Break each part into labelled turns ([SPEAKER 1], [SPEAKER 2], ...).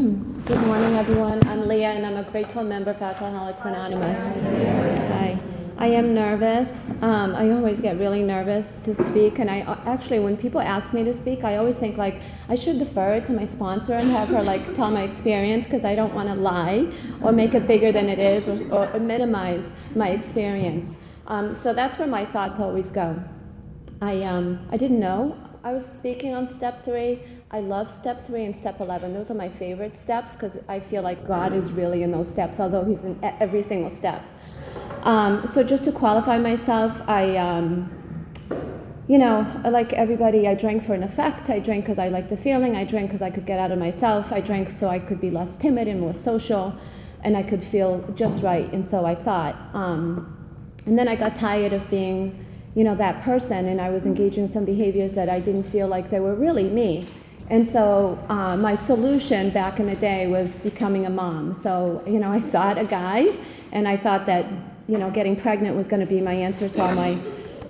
[SPEAKER 1] Good morning, everyone. I'm Leah, and I'm a grateful member of Alcoholics Anonymous. Hi. I am nervous. I always get really nervous to speak, and I actually, when people ask me to speak, I always think like I should defer it to my sponsor and have her like tell my experience, because I don't want to lie or make it bigger than it is, or minimize my experience. So that's where my thoughts always go. I didn't know I was speaking on Step 3. I love Step 3 and Step 11. Those are my favorite steps because I feel like God is really in those steps, although He's in every single step. So just to qualify myself, like everybody, I drank for an effect. I drank because I liked the feeling. I drank because I could get out of myself. I drank so I could be less timid and more social, and I could feel just right, and so I thought. And then I got tired of being that person, and I was engaging in some behaviors that I didn't feel like they were really me. And so my solution back in the day was becoming a mom. So, I sought a guy, and I thought that, getting pregnant was going to be my answer to all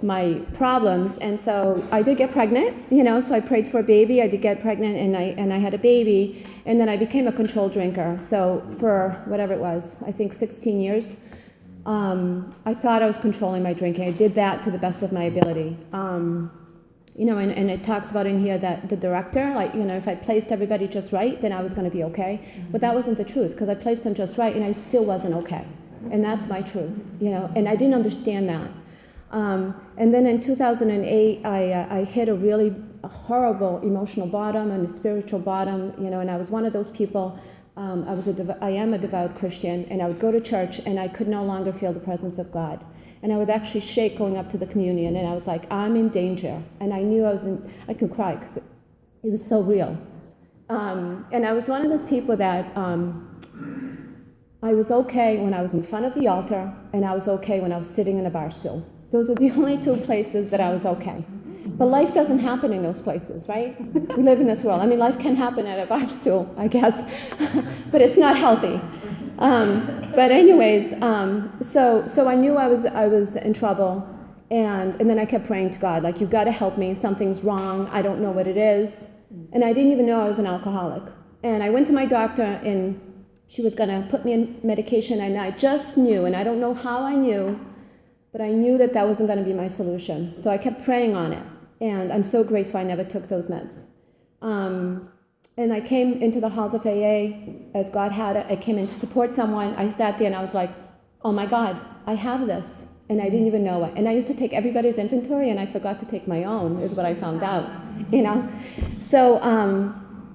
[SPEAKER 1] my problems. And so I did get pregnant, so I prayed for a baby. I did get pregnant, and I had a baby, and then I became a controlled drinker. So for whatever it was, I think 16 years, I thought I was controlling my drinking. I did that to the best of my ability. And it talks about in here that the director, if I placed everybody just right, then I was going to be okay. Mm-hmm. But that wasn't the truth, because I placed them just right, and I still wasn't okay. And that's my truth, and I didn't understand that. And then in 2008, I hit a horrible emotional bottom and a spiritual bottom, and I was one of those people. I am a devout Christian, and I would go to church, and I could no longer feel the presence of God. And I would actually shake going up to the communion, and I was like, I'm in danger. And I knew I could cry because it was so real. And I was one of those people that I was okay when I was in front of the altar, and I was okay when I was sitting in a bar stool. Those were the only two places that I was okay. But life doesn't happen in those places, right? We live in this world. I mean, life can happen at a bar stool, I guess, but it's not healthy. But anyways, so I knew I was in trouble, and then I kept praying to God, like, you've got to help me. Something's wrong. I don't know what it is. And I didn't even know I was an alcoholic. And I went to my doctor, and she was going to put me in medication, and I just knew, and I don't know how I knew, but I knew that wasn't going to be my solution. So I kept praying on it, and I'm so grateful I never took those meds. And I came into the halls of AA as God had it. I came in to support someone. I sat there and I was like, oh my God, I have this. And I didn't even know it. And I used to take everybody's inventory, and I forgot to take my own, is what I found out,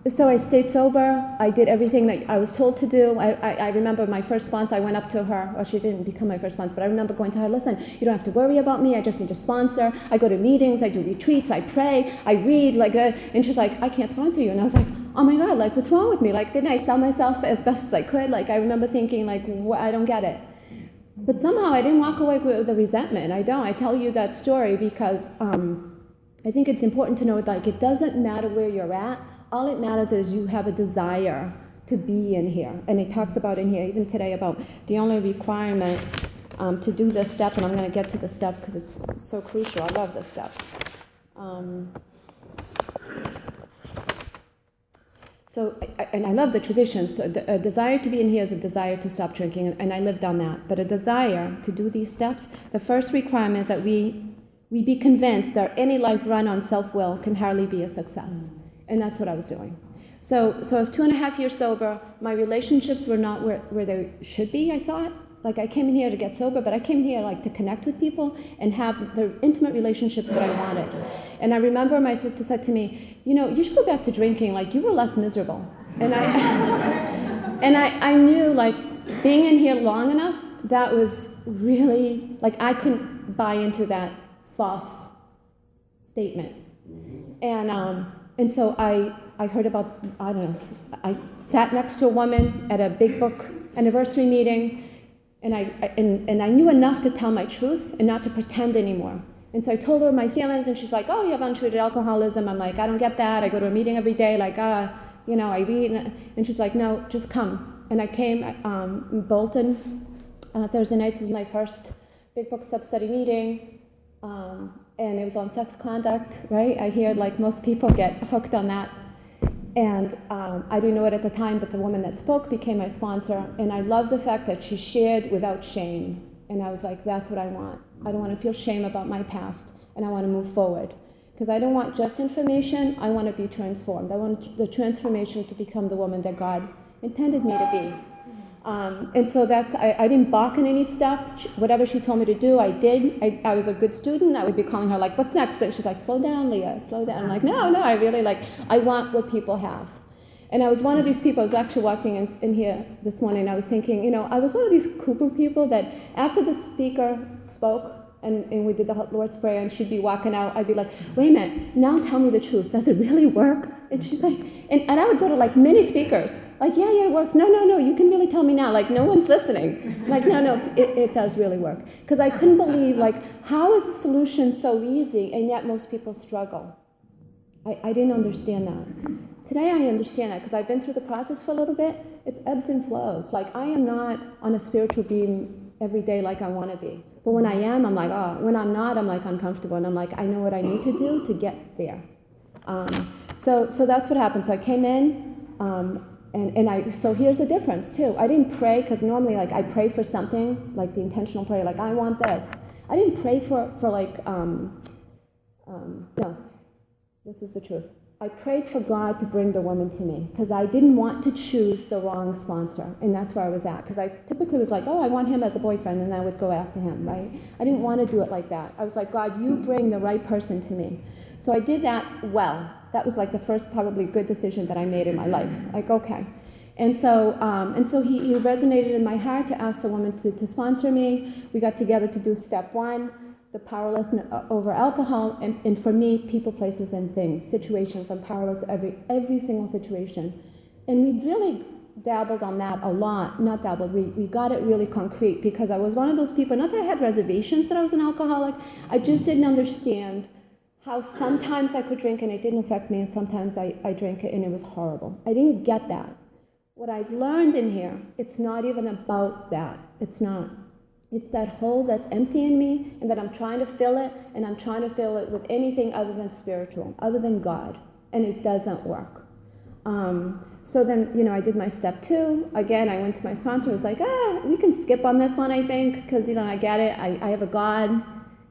[SPEAKER 1] So I stayed sober. I did everything that I was told to do. I remember my first sponsor, I went up to her, or she didn't become my first sponsor, but I remember going to her, listen, you don't have to worry about me. I just need a sponsor. I go to meetings, I do retreats, I pray, I read, and she's like, I can't sponsor you. And I was like, oh my God, what's wrong with me? Didn't I sell myself as best as I could? I remember thinking, I don't get it. But somehow I didn't walk away with the resentment. I don't. I tell you that story because I think it's important to know, it doesn't matter where you're at. All it matters is you have a desire to be in here. And it talks about in here, even today, about the only requirement to do this step, and I'm going to get to the step because it's so crucial. I love this step. And I love the traditions. So a desire to be in here is a desire to stop drinking, and I lived on that. But a desire to do these steps, the first requirement is that we be convinced that any life run on self-will can hardly be a success. And that's what I was doing. So I was 2.5 years sober. My relationships were not where they should be, I thought. I came in here to get sober, but I came here to connect with people and have the intimate relationships that I wanted. And I remember my sister said to me, you should go back to drinking, you were less miserable. And I knew, being in here long enough, that was really, I couldn't buy into that false statement. And so I heard about, I sat next to a woman at a big book anniversary meeting, and I knew enough to tell my truth and not to pretend anymore. And so I told her my feelings, and she's like, oh, you have untreated alcoholism. I'm like, I don't get that. I go to a meeting every day, I read. And she's like, no, just come. And I came in Bolton. Thursday nights was my first big book sub-study meeting. And it was on sex conduct, right? I hear most people get hooked on that. And I didn't know it at the time, but the woman that spoke became my sponsor. And I love the fact that she shared without shame. And I was like, that's what I want. I don't want to feel shame about my past, and I want to move forward. Because I don't want just information, I want to be transformed. I want the transformation to become the woman that God intended me to be. And so I didn't balk in any step. Whatever she told me to do, I did. I was a good student. I would be calling her like, what's next? And she's like, slow down, Leah, slow down. I'm like, no, I really I want what people have. And I was one of these people. I was actually walking in here this morning, and I was thinking, I was one of these cuckoo people that after the speaker spoke, and we did the Lord's Prayer, and she'd be walking out, I'd be like, wait a minute, now tell me the truth. Does it really work? And she's like, and I would go to many speakers, yeah, it works. No, you can really tell me now. No one's listening. No, it does really work. Because I couldn't believe, how is the solution so easy, and yet most people struggle? I didn't understand that. Today I understand that, because I've been through the process for a little bit. It's ebbs and flows. I am not on a spiritual beam every day like I want to be. But when I am, I'm like, oh. When I'm not, I'm uncomfortable. And I'm like, I know what I need to do to get there. So that's what happened. So I came in, so here's the difference too. I didn't pray, because normally I pray for something, the intentional prayer, I want this. I didn't pray for no, this is the truth. I prayed for God to bring the woman to me, because I didn't want to choose the wrong sponsor, and that's where I was at, because I typically was I want him as a boyfriend, and I would go after him, right? I didn't want to do it like that. I was like, God, you bring the right person to me. So I did that well. That was the first probably good decision that I made in my life. Okay. And so he resonated in my heart to ask the woman to sponsor me. We got together to do step 1. The powerlessness over alcohol, and for me, people, places, and things, situations. I'm powerless every single situation. And we really dabbled on that a lot. Not dabbled, we got it really concrete, because I was one of those people, not that I had reservations that I was an alcoholic, I just didn't understand how sometimes I could drink and it didn't affect me, and sometimes I drank it and it was horrible. I didn't get that. What I've learned in here, it's not even about that. It's not. It's that hole that's empty in me, and that I'm trying to fill it, and I'm trying to fill it with anything other than spiritual, other than God, and it doesn't work. So then, I did my step 2. Again, I went to my sponsor, was like, we can skip on this one, I think, because, I get it, I have a God.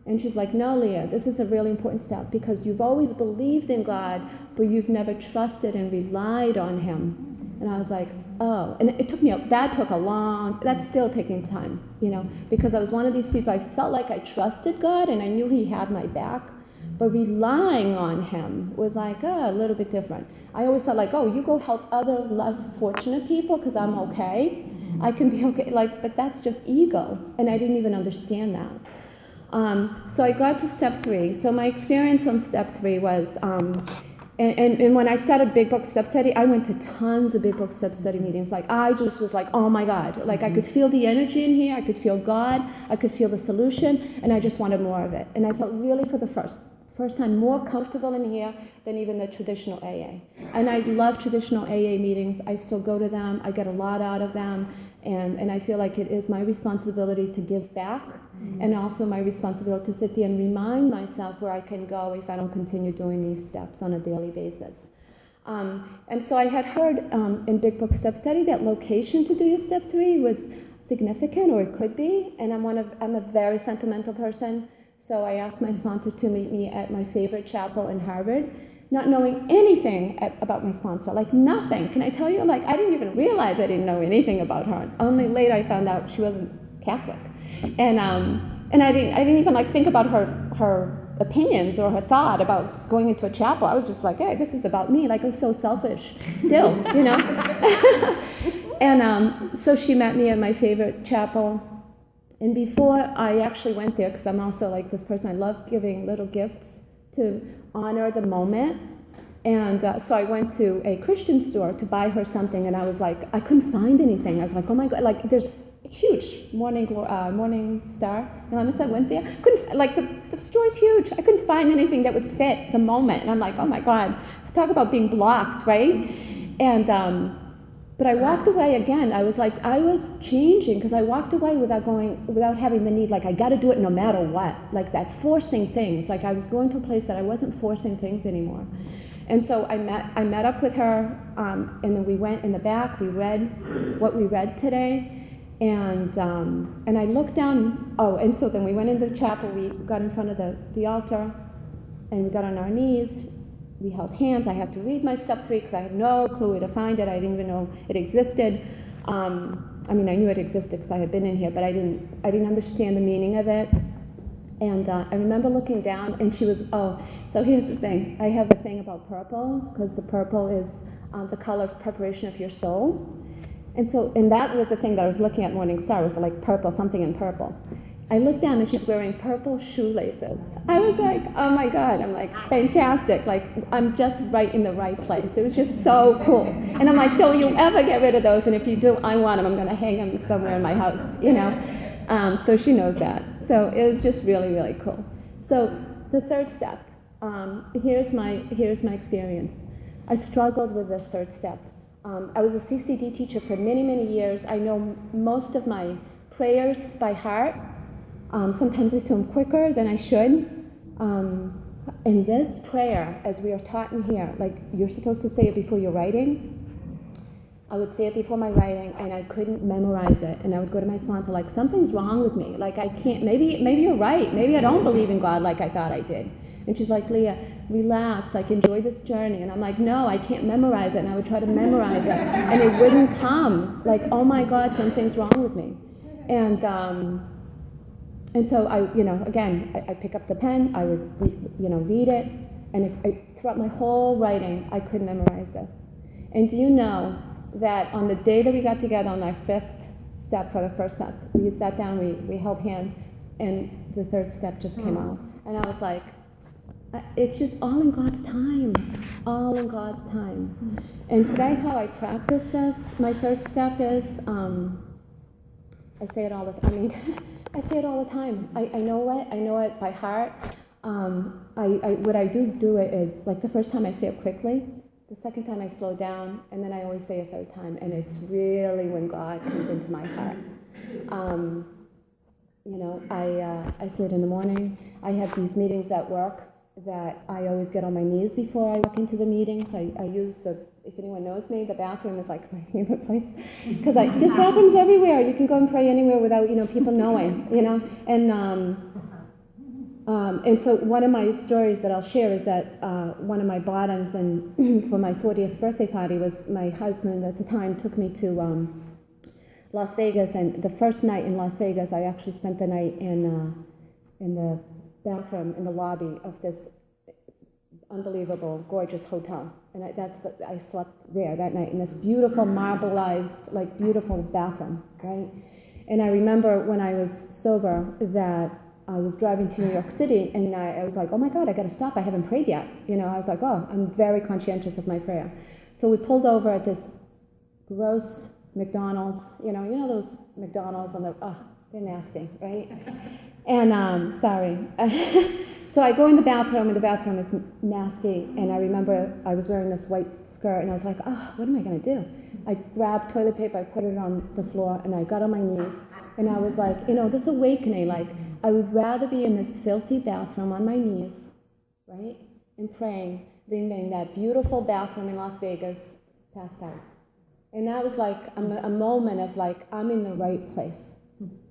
[SPEAKER 1] And she's like, no, Leah, this is a really important step, because you've always believed in God, but you've never trusted and relied on him. And I was like, oh, and that's still taking time, because I was one of these people, I felt like I trusted God and I knew he had my back, but relying on him was a little bit different. I always felt you go help other less fortunate people because I'm okay. I can be okay, but that's just ego, and I didn't even understand that. So I got to step 3. So my experience on step 3 was, and when I started Big Book Step Study, I went to tons of Big Book Step Study meetings. I just was oh my God. I could feel the energy in here. I could feel God. I could feel the solution. And I just wanted more of it. And I felt really, for the first time, more comfortable in here than even the traditional AA. And I love traditional AA meetings. I still go to them. I get a lot out of them. And I feel like it is my responsibility to give back, and also my responsibility to sit there and remind myself where I can go if I don't continue doing these steps on a daily basis. And so I had heard in Big Book Step Study that location to do your step 3 was significant, or it could be, and I'm a very sentimental person, so I asked my sponsor to meet me at my favorite chapel in Harvard, not knowing anything about my sponsor, nothing. Can I tell you? I didn't even realize I didn't know anything about her. Only later I found out she wasn't Catholic. And I didn't even think about her opinions or her thought about going into a chapel. I was just hey, this is about me. I was so selfish still, And so she met me at my favorite chapel. And before I actually went there, because I'm also this person, I love giving little gifts to honor the moment. And so I went to a Christian store to buy her something, and I was I couldn't find anything. I was oh my God, there's a huge Morning Star. And I went there, couldn't, the store's huge. I couldn't find anything that would fit the moment. And I'm oh my God, talk about being blocked, right? And, but I walked away again. I was changing, because I walked away without having the need, I got to do it no matter what, that forcing things. I was going to a place that I wasn't forcing things anymore. And so I met up with her, and then we went in the back. We read what we read today, and I looked down. Oh, and so then we went into the chapel. We got in front of the altar, and we got on our knees. We held hands. I had to read my step 3 because I had no clue where to find it. I didn't even know it existed. I knew it existed because I had been in here, but I didn't understand the meaning of it. And I remember looking down, and she was, so here's the thing. I have a thing about purple, because the purple is the color of preparation of your soul. And that was the thing that I was looking at Morning Star, was like purple, something in purple. I looked down, and she's wearing purple shoelaces. I was like, oh my God. I'm like, fantastic. Like, I'm just right in the right place. It was just so cool. And I'm like, don't you ever get rid of those, and if you do, I want them. I'm going to hang them somewhere in my house, So she knows that. So it was just really, really cool. So the third step, here's my experience. I struggled with this third step. I was a CCD teacher for many, many years. I know most of my prayers by heart. Sometimes I say them quicker than I should. And this prayer, as we are taught in here, like you're supposed to say it before you're writing. I would say it before my writing, and I couldn't memorize it. And I would go to my sponsor, like, something's wrong with me. Like, I can't, maybe you're right. Maybe I don't believe in God like I thought I did. And she's like, Leah, relax, like, enjoy this journey. And I'm like, no, I can't memorize it. And I would try to memorize it, and it wouldn't come. Like, oh my God, something's wrong with me. And so I, again, I pick up the pen, I would, read it, and throughout my whole writing, I couldn't memorize this. And do you know that on the day that we got together on our 5th step for the first step, we sat down, we held hands, and the third step just came out. And I was like, it's just all in God's time, all in God's time. And today how I practice this, my third step is, I say it all the time. I say it all the time. I know it by heart. What I do it is, like the first time I say it quickly, the second time I slow down, and then I always say a third time, and it's really when God comes into my heart. I say it in the morning. I have these meetings at work that I always get on my knees before I walk into the meetings. I use if anyone knows me, the bathroom is like my favorite place, because there's bathrooms everywhere. You can go and pray anywhere without people knowing, And so one of my stories that I'll share is that one of my bottoms and for my 40th birthday party was my husband at the time took me to Las Vegas, and the first night in Las Vegas I actually spent the night in the bathroom in the lobby of this unbelievable, gorgeous hotel, and I slept there that night in this beautiful marbleized, like beautiful bathroom, right? And I remember when I was sober that I was driving to New York City, and I was like, oh my God, I got to stop. I haven't prayed yet. I was like, I'm very conscientious of my prayer. So we pulled over at this gross McDonald's, those McDonald's on they're nasty, right? And sorry. So I go in the bathroom, and the bathroom is nasty. And I remember I was wearing this white skirt, and I was like, what am I going to do? I grabbed toilet paper, I put it on the floor, and I got on my knees. And I was like, this awakening, like, I would rather be in this filthy bathroom on my knees, right, and praying than in that beautiful bathroom in Las Vegas, passed out. And that was like a moment of like, I'm in the right place.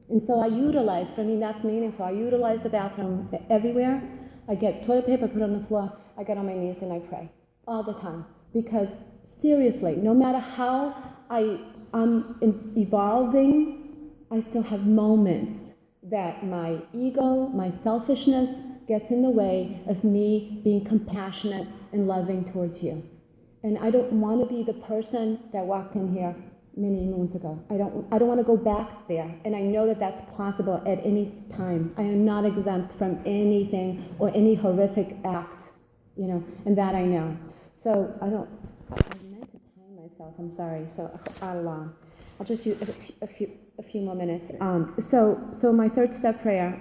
[SPEAKER 1] And so I utilize, for me that's meaningful, I utilize the bathroom everywhere. I get toilet paper, put it on the floor, I get on my knees and I pray all the time. Because seriously, no matter how I'm evolving, I still have moments that my ego, my selfishness gets in the way of me being compassionate and loving towards you. And I don't want to be the person that walked in here many moons ago. I don't want to go back there. And I know that that's possible at any time. I am not exempt from anything or any horrific act, and that I know. So I meant to time myself, I'm sorry. So I'll just use a few more minutes. So my third step prayer.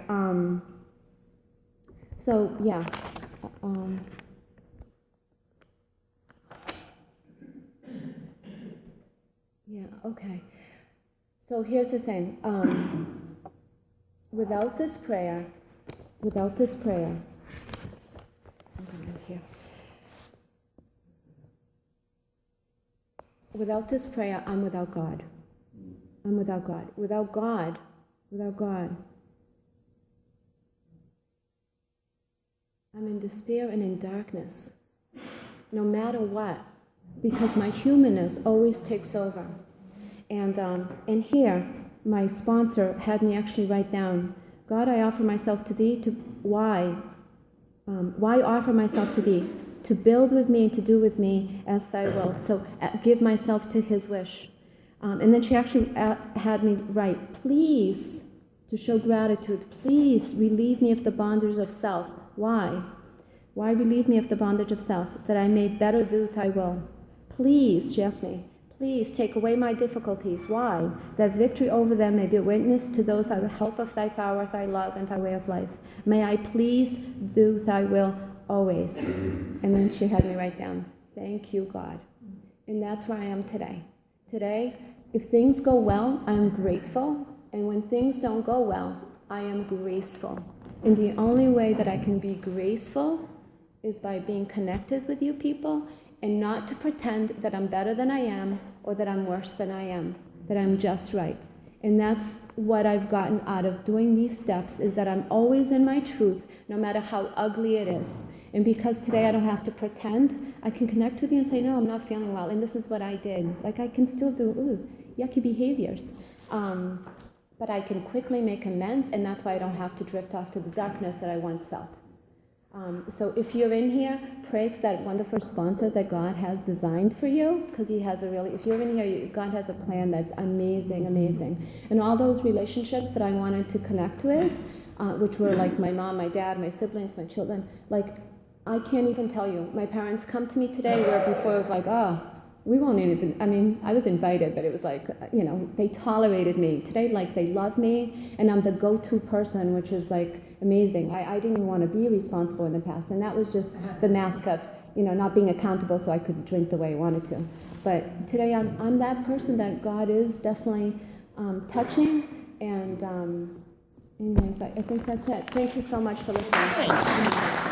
[SPEAKER 1] Okay. So here's the thing. Without this prayer, without this prayer, I'm without God. I'm without God. Without God, I'm in despair and in darkness, no matter what, because my humanness always takes over. And here, my sponsor had me actually write down, God, I offer myself to thee, why offer myself to thee? To build with me and to do with me as thy will. So give myself to his wish. And then she actually had me write, please, to show gratitude, please relieve me of the bondage of self. Why? Why relieve me of the bondage of self? That I may better do thy will. Please, she asked me, please take away my difficulties. Why? That victory over them may be a witness to those that help of thy power, thy love, and thy way of life. May I please do thy will always. And then she had me write down, thank you, God. And that's where I am today. Today, if things go well, I'm grateful. And when things don't go well, I am graceful. And the only way that I can be graceful is by being connected with you people and not to pretend that I'm better than I am or that I'm worse than I am, that I'm just right. And that's what I've gotten out of doing these steps, is that I'm always in my truth, no matter how ugly it is. And because today I don't have to pretend, I can connect with you and say, no, I'm not feeling well, and this is what I did. Like, I can still do yucky behaviors. But I can quickly make amends, and that's why I don't have to drift off to the darkness that I once felt. So if you're in here, pray for that wonderful sponsor that God has designed for you, because he has if you're in here, God has a plan that's amazing, amazing. And all those relationships that I wanted to connect with, which were like my mom, my dad, my siblings, my children, like, I can't even tell you. My parents come to me today where before it was like, we won't even, I was invited, but it was like, they tolerated me. Today, like, they love me, and I'm the go-to person, which is like amazing. I didn't even want to be responsible in the past, and that was just the mask of, not being accountable so I could drink the way I wanted to. But today, I'm that person that God is definitely touching, and anyways, I think that's it. Thank you so much for listening.